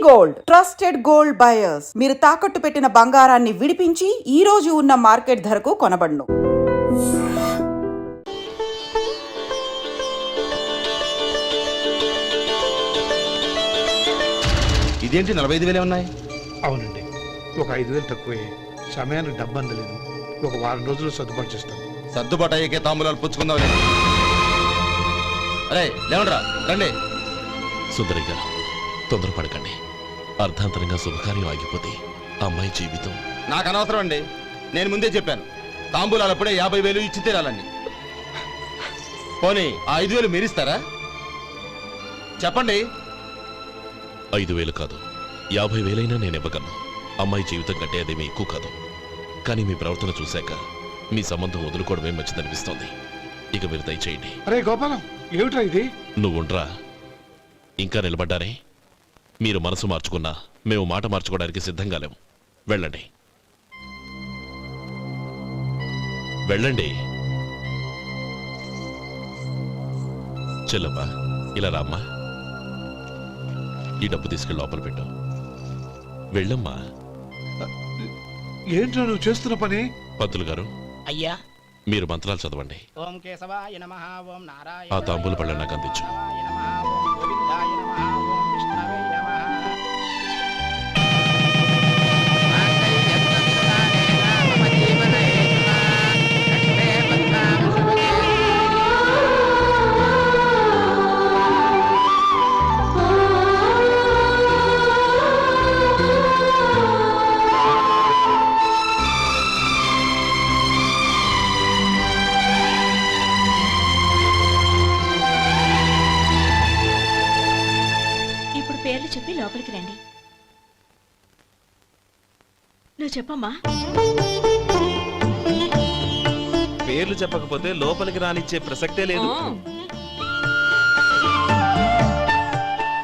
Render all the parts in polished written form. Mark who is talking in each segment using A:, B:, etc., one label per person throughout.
A: Gold, trusted gold buyers. మీరు తాకట్టు పెట్టిన బంగారాన్ని విడిపించి ఈ రోజు ఉన్న మార్కెట్ ధరకు కొనబడును.
B: ఇదేంటి 45,000 ఉన్నాయి?
C: అవునండి, ఒక 5,000 తక్కువే. సమయానికి డబ్బు అందలేదు. ఒక వారం రోజులు సర్దుబాటు చేస్తాను.
B: సర్దుబాటు అయ్యే తాంబూలాలు పుచ్చుకుందాం. అరే లేవండ్రా, రండి.
D: సుందరి గారు, తొందరపడకండి. అర్ధాంతరంగా శుభకార్యం ఆగిపోతే అమ్మాయి జీవితం.
B: నాకు అనవసరం అండి. నేను ముందే చెప్పాను, తాంబూలాలు అప్పుడే 50,000 ఇచ్చి తీరాలని. పోనీ ఆ 5,000 మీరిస్తారా? చెప్పండి.
D: 5,000 కాదు, 50,000 నేను ఇవ్వగలను. అమ్మాయి జీవితం కంటే అదేమీ ఎక్కువ కాదు. కానీ మీ ప్రవర్తన చూశాక మీ సంబంధం వదులుకోవడమే మంచిదనిపిస్తోంది. ఇక మీరు దయచేయండి.
C: అరే గోపాలం, ఏమిట్రా ఇది?
D: నువ్వుండ్రా. ఇంకా నిలబడ్డారే? మీరు మనసు మార్చుకున్నా మేము మాట మార్చుకోవడానికి సిద్ధంగా లేము. వెళ్ళండి, వెళ్ళండి. చెల్లమ్మా, ఇలా రామ్మా. ఈ డబ్బు తీసుకెళ్ళి లోపల పెట్టు. వెళ్ళమ్మా.
C: ఏంట్రా నువ్వు చేస్తున్న పని?
D: పంతులు గారు,
E: అయ్యా,
D: మీరు మంత్రాలు చదవండి.
E: ఓం కేశవాయ నమః, ఓం నారాయణ
D: ఆ తాంబూల పళ్ళ నాకు అందించు.
E: నమః, ఓం గోవిందాయ నమః, ఓం విష్ణవే నమః.
F: చెప్పి లోపలికి రండి. నువ్వు చెప్పమ్మా.
G: పేర్లు చెప్పకపోతే లోపలికి రానిచ్చే ప్రసక్తే లేదు.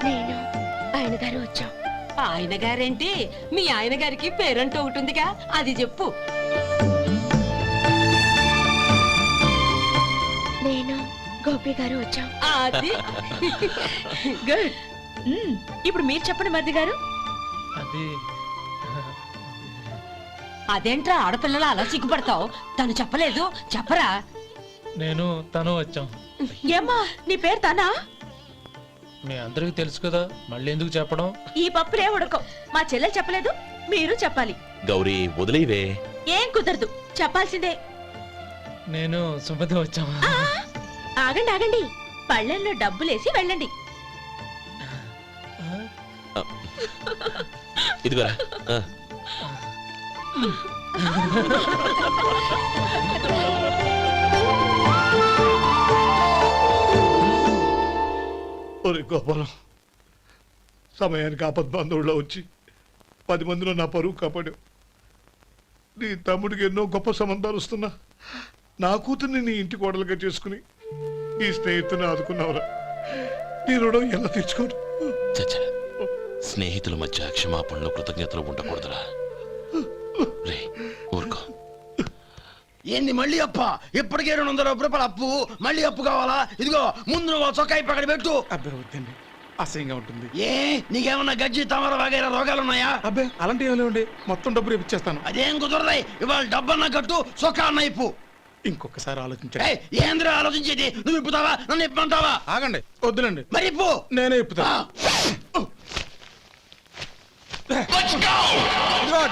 F: నేను ఆయన గారు వచ్చాం.
H: ఆయన గారేంటి? మీ ఆయన గారికి పేరంటూ ఒకటి ఉందిగా, అది చెప్పు.
F: నేను గోపి గారు వచ్చాం.
H: అది గుడ్. ఇప్పుడు మీరు చెప్పండి మరిది గారు. అదేంట్రా ఆడపిల్లలు అలా సిగ్గుపడతావు? తను చెప్పలేదు, చెప్పరా.
I: నేను తను వచ్చాం.
F: ఏమ్మా, నీ పేరు తనా?
I: మీ అందరికి తెలుసు కదా, మళ్ళీ ఎందుకు చెప్పడం?
F: ఈ పప్పులే ఉడకం. మా చెల్లె చెప్పలేదు, మీరు చెప్పాలి.
D: గౌరీ, వదిలేవే.
F: ఏం కుదరదు, చెప్పాల్సిందే.
I: నేను సుమతి వచ్చాం.
F: ఆగండి ఆగండి, పళ్ళెల్లో డబ్బులేసి వెళ్ళండి.
D: ఇదిగోరా.
C: ఒరే గోపాలం, సమయానికి ఆపద్బాంధవుల్లో వచ్చి 10 మందిలో నా పరువు కాపాడావు. నీ తమ్ముడికి ఎన్నో గొప్ప సంబంధాలు వస్తున్నా నా కూతుర్ని నీ ఇంటి కోడలుగా చేసుకుని నీ స్నేహితుని ఆదుకున్నావురా. నీ రుణం ఎలా తీర్చుకోరు?
D: చచ్చా, స్నేహితుల మధ్య క్షమాపణలు కృతజ్ఞతలు ఉండకూడదురా. రే ఊరుకో.
E: ఏంది మళ్ళీ అప్ప? ఇప్పటికే 200 రూపాయలు అప్పు, మళ్ళీ అప్పు కావాలా? ఇదిగో ముందు నువ్వు చొక్కా పక్కన పెట్టు.
C: అబ్బే వద్దండి, అసహ్యంగా ఉంటుంది.
E: ఏ నీకేమన్నా గజ్జి తమర వగైరా రోగాలున్నాయా?
C: అబ్బే అలాంటి ఏం లేవండి, మొత్తం డబ్బు రేపు ఇచ్చేస్తాను.
E: అదేం కుదరదాయి. ఇవాళ డబ్బన్నా కట్టు, చొక్కా అన్న ఇప్పు.
C: ఇంకొకసారి ఆలోచించండి.
E: ఏంద్రా ఆలోచించేది? నువ్వు ఇప్పుతావా, నన్ను ఇప్పమంటావా?
C: ఆగండి, వద్దులండి,
E: మరి ఇప్పు.
C: నేనే ఇప్పుతా.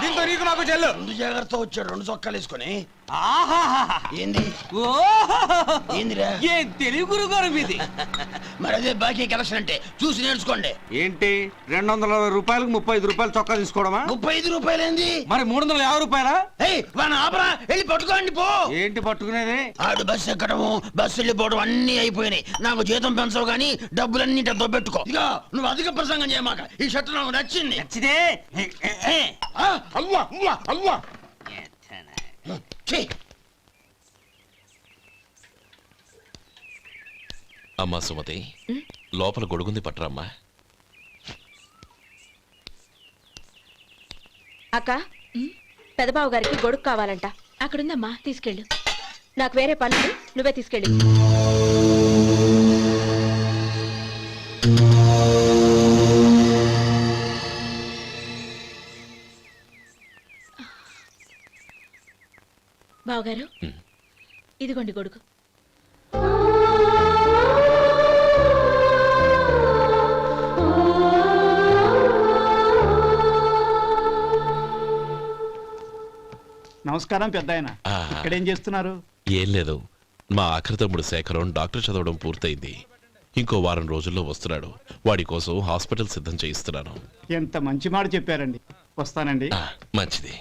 C: దీంతో నీకు నాకు చెల్లు.
E: 2 జాగ్రత్త వచ్చాడు, 2 చొక్కాలు వేసుకొని. ఏంది ఏందిరా?
J: ఏం తెలుగు గురుగారు మీది?
E: మరి అదే బాకీ కలెక్షన్ అంటే, చూసి నేర్చుకోండి.
J: ఏంటి 220 రూపాయలకు 35 రూపాయలు చొక్కా తీసుకోవడమా?
E: 35 రూపాయలు ఏంది?
J: మరి 350 రూపాయలా?
E: వాడిని ఆపరా, వెళ్ళి పట్టుకోండి పో.
J: ఏంటి పట్టుకునేది?
E: ఆడు బస్సు ఎక్కడము, బస్సు వెళ్ళిపోవడం అన్ని అయిపోయినాయి. నాకు జీతం పెంచవు గానీ డబ్బులన్నీ డబ్బు పెట్టుకో. ఇక నువ్వు అధిక ప్రసంగం చేయమాక. ఈ షర్ట్ నాకు నచ్చింది.
J: నచ్చితే
E: అల్వా అల్వా అల్వా.
D: అమ్మా సుమతి, లోపల గొడుగుంది, పట్టరమ్మా.
F: అక్క, పెదబాబు గారికి గొడుగు కావాలంట. అక్కడుందమ్మా, తీసుకెళ్ళు. నాకు వేరే పనులు, నువ్వే తీసుకెళ్ళి. బావగారు
D: ఉమ్.
F: ఇదిగోండి గొడుగు.
J: నమస్కారం పెద్ద ఆయన.
D: ఆ.
J: ఇక్కడేం చేస్తున్నారు?
D: ఏం లేదు, మా ఆఖరి తమ్ముడు శేఖరం డాక్టర్ చదవడం పూర్తయింది. ఇంకో వారం రోజుల్లో వస్తున్నాడు. వాడి కోసం హాస్పిటల్ సిద్ధం చేయిస్తున్నాను.
J: ఎంత మంచి మాట చెప్పారండి. వస్తానండి.
D: ఆ, మంచిది.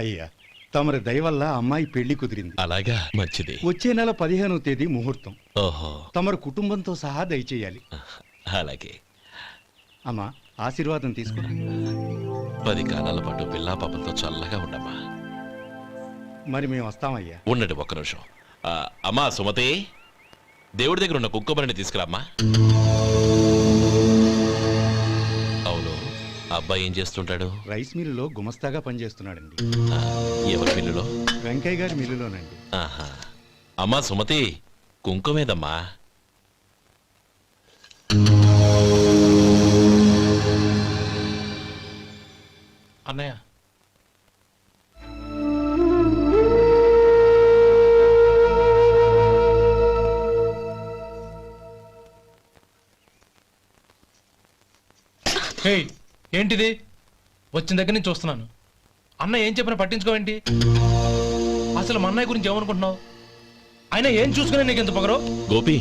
K: అయ్యా, తమరి దయ వల్ల అమ్మాయి పెళ్లి కుదిరింది.
D: అలాగా, మంచిది.
K: వచ్చే నెల 15వ తేదీ ముహూర్తం.
D: ఓహో,
K: తమరు కుటుంబంతో సహా దయచేయాలి.
D: అలాగే.
K: అమ్మా, ఆశీర్వాదం తీసుకురా.
D: 10 కాలాల పాటు పిల్లా పాపలతో చల్లగా ఉండమ్మా.
K: మరి మేము వస్తామయ్యా.
D: ఉండండి ఒక్క నిమిషం. అమ్మా సుమతి, దేవుడి దగ్గర ఉన్న కుక్కమరిని తీసుకురామ్మా. అవును, అబ్బాయి ఏం చేస్తుంటాడు?
K: రైస్ మిల్లులో గుమస్తాగా పనిచేస్తున్నాడండి.
D: ఆ, ఎవరి మిల్లులో?
K: వెంకయ్య గారి మిల్లులోనండి.
D: ఆహా. అమ్మా సుమతి, కుంకుమేదమ్మా.
I: అన్నయ్య, హే, ఏంటిది? వచ్చిన దగ్గర నుంచి చూస్తున్నాను. అన్న ఏం చెప్పినా పట్టించుకోవేంటి? అసలు మా అన్నయ్య గురించి ఏమనుకుంటున్నావు? ఆయన ఏం చూసుకునే నీకు ఎంత పొగరు?
D: గోపి,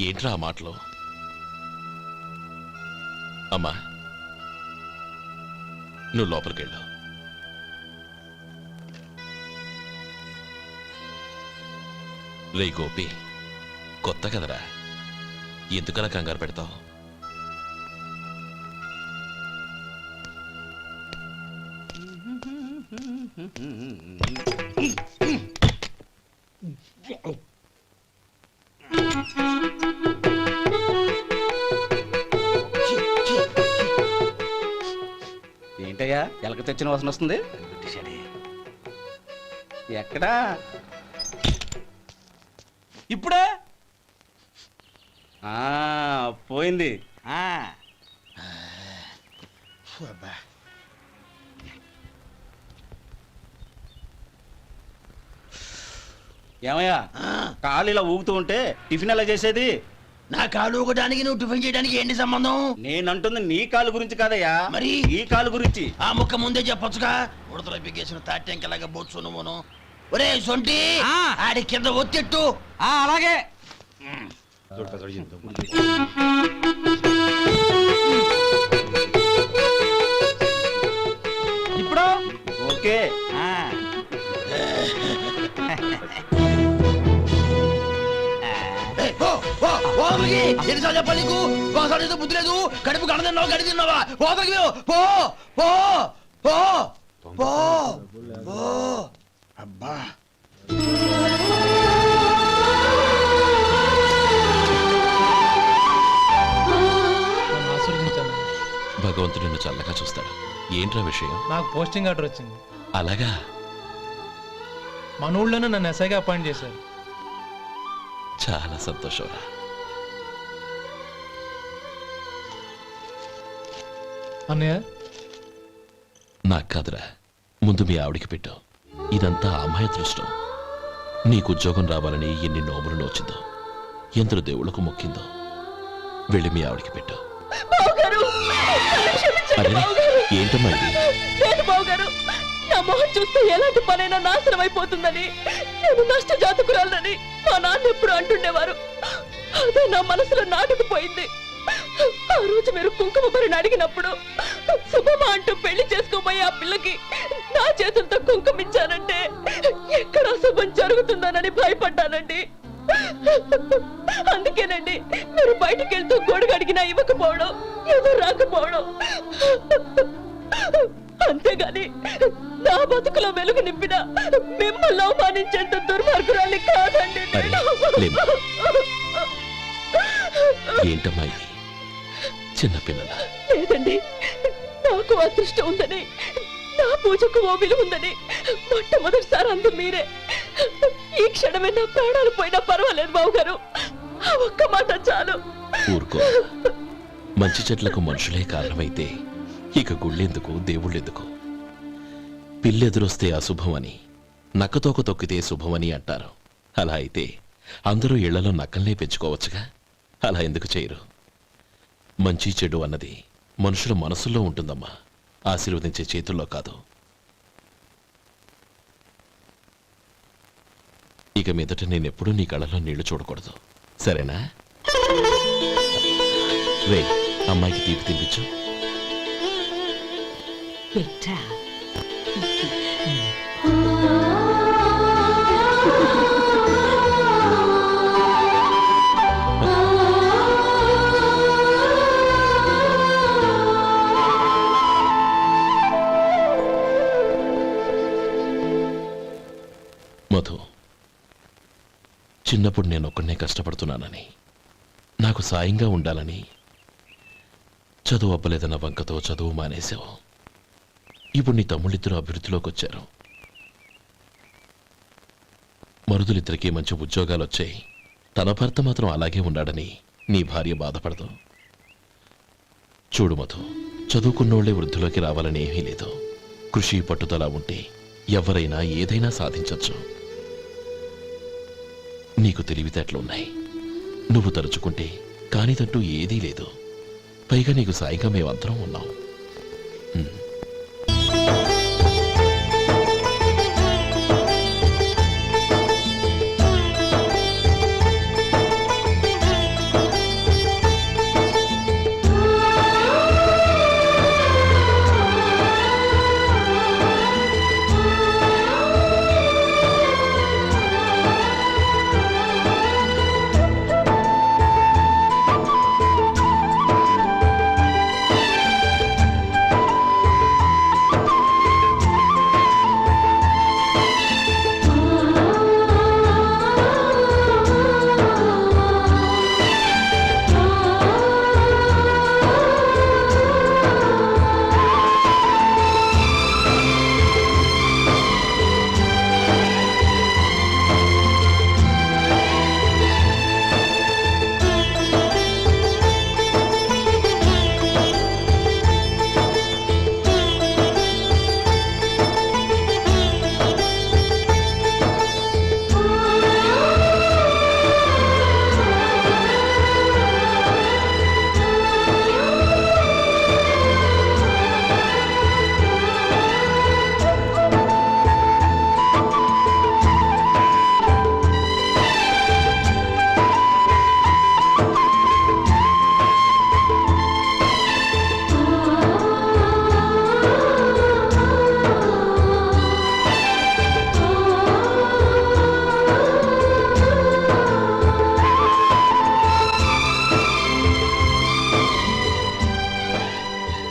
D: ఏంట్రా ఆ మాటలు? అమ్మా, నువ్వు లోపలికెళ్ళు. రే గోపి, కొత్త కదరా, ఎందుకలా కంగారు పెడతావు?
J: ఏంటయ్యా ఎలక తెచ్చిన వాసన వస్తుంది? ఎక్కడా? ఇప్పుడే పోయింది. ఏమయ్యా, కాలు ఇలా ఊగుతూ ఉంటే టిఫిన్ ఎలా చేసేది?
E: నా కాలు ఊగడానికి నువ్వు టిఫిన్ చేయడానికి ఏంటి సంబంధం?
J: నేనంటుంది నీ కాలు గురించి కాదయ్యా,
E: మరి
J: ఈ కాలు గురించి.
E: ఆ ముక్క ముందే చెప్పొచ్చుగా. ఉడతలో బిగ్గేసిన తాటెంకలాగా బొచ్చు నువ్వును. ఒరే సొంటి, ఆడి కింద ఒత్తెట్టు.
J: అలాగే. ఇప్పుడు ఓకే.
E: ఎన్నిసార్లు చెప్పాలి నీకు? ఒకసారి ఏదో బుద్ధి లేదు. కడుపు గడ తిన్నావా, గడి తిన్నావా? పోతకి పో పో పో పో పో. అబ్బా,
I: నన్ను ఆశీర్వదించాను.
D: భగవంతుడు నిన్ను చల్లగా చూస్తాడు. ఏంట్రా విషయం?
I: నాకు పోస్టింగ్ ఆర్డర్ వచ్చింది.
D: అలాగా?
I: మన ఊళ్ళోనే నన్ను ఎస్ఐగా అపాయింట్ చేశారు.
D: చాలా సంతోషంరా.
I: అన్నయ్య,
D: నాకు కాదురా, ముందు మీ ఆవిడికి పెట్టు. ఇదంతా అమ్మాయి అదృష్టం. నీకు ఉద్యోగం రావాలని ఎన్ని నోములు నోచిందో, ఎందరు దేవుళ్లకు మొక్కిందో. వెళ్ళి మీ ఆవిడికి పెట్టు. అరే, ఏంటమ్మా ఇది?
F: లేదు బావగారు, నా మొహం చూస్తే ఎలాంటి పనైనా నాశనం అయిపోతుందని, నేను నష్ట జాతకురాలని మా నాన్న ఎప్పుడు అంటుండేవారు. అదే నా మనసులో నాటుకుపోయింది. ఆ రోజు మీరు కుంకుమ భరిని అడిగినప్పుడు శుభమా అంటూ పెళ్లి చేసుకోబోయే ఆ పిల్లకి నా చేతులతో కుంకుమ ఇచ్చానంటే ఎక్కడ శుభం జరుగుతుందోనని భయపడ్డానండి. అందుకేనండి మీరు బయటికి వెళ్తూ గొడుగు అడిగినా ఇవ్వకపోవడం, ఏదో రాకపోవడం. అంతేగాని నా బతుకులో వెలుగు నింపిన మిమ్మల్ని అవమానించేంత దుర్మార్గురాలి కాదండి.
D: అరే, లేమ్మా. ఏంటమ్మా ఇది? చిన్నపిల్లల.
F: లేదండి, నాకు అదృష్టం ఉందని, నా పూజకు ఓ విలువ ఉందని మొట్టమొదటిసారి అందు మీరే. ఈ క్షణమే నా ప్రాణాలు పోయినా పర్వాలేదు బావగారు, ఆ ఒక్క మాట చాలు.
D: ఊరుకో. మంచి చెట్లకు మనుషులే కారణమైతే ఇక గుళ్ళెందుకు, దేవుళ్ళెందుకు? పిల్లెదురొస్తే అశుభమని, నక్కతోక తొక్కితే శుభమని అంటారు. అలా అయితే అందరూ ఇళ్లలో నక్కల్నే పెంచుకోవచ్చుగా. అలా ఎందుకు చేయరు? మంచి చెడు అన్నది మనుషుల మనసుల్లో ఉంటుందమ్మా, ఆశీర్వదించే చేతుల్లో కాదు. ఇక మీదట నేనెప్పుడూ నీ కళ్ళలో నీళ్లు చూడకూడదు, సరేనా? రే, అమ్మాయికి తీపి తినిపించు.
H: పెట్టా
D: మధు, చిన్నప్పుడు నేను ఒక్కడనే కష్టపడుతున్నానని, నాకు సాయంగా ఉండాలని చదువు అవ్వలేదన్న వంకతో చదువు మానేశావు. ఇప్పుడు నీ తమ్ముళ్ళిద్దరూ అభివృద్ధిలోకి వచ్చారు. మరుదులిద్దరికీ మంచి ఉద్యోగాలు వచ్చాయి. తన భర్త మాత్రం అలాగే ఉన్నాడని నీ భార్య బాధపడదు. చూడు మధు, చదువుకున్నోళ్లే వృద్ధిలోకి రావాలని ఏమీ లేదు. కృషి పట్టుదల ఉంటే ఎవరైనా ఏదైనా సాధించవచ్చు. నీకు తెలివితేటలున్నాయి. నువ్వు తలుచుకుంటే కానిదంటూ ఏదీ లేదు. పైగా నీకు సాయిగా మేమందరం ఉన్నాం.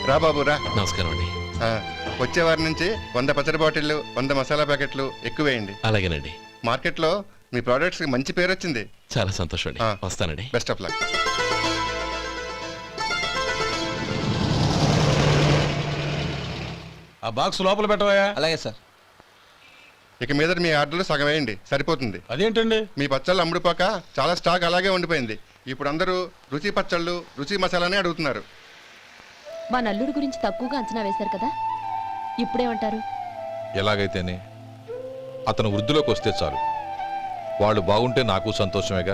L: రా బాబు రా.
D: నమస్కారం అండి.
L: వచ్చే వారి నుంచి 100 పచ్చడి బాటిళ్లు, 100 మసాలా ప్యాకెట్లు ఎక్కువేయండి.
D: అలాగేనండి.
L: మార్కెట్లో మీ ప్రోడక్ట్స్ కి మంచి పేరు వచ్చింది.
D: చాలా సంతోషం అండి. వస్తానండి.
L: Best of luck.
E: ఆ బాక్స్ లోపల పెట్టవా? అలాగే సార్.
L: ఇక మీద మీ ఆర్డర్లు సగం వేయండి, సరిపోతుంది.
E: అదేంటండి?
L: మీ పచ్చళ్ళు అమ్ముడుపోక చాలా స్టాక్ అలాగే ఉండిపోయింది. ఇప్పుడు అందరూ రుచి పచ్చళ్ళు, రుచి మసాలానే అడుగుతున్నారు.
F: మా నల్లుడి గురించి తక్కువగా అంచనా వేశారు కదా, ఇప్పుడేమంటారు?
C: ఎలాగైతేనే అతను వృద్ధిలోకి వస్తే చాలు. వాళ్ళు బాగుంటే నాకు సంతోషమేగా.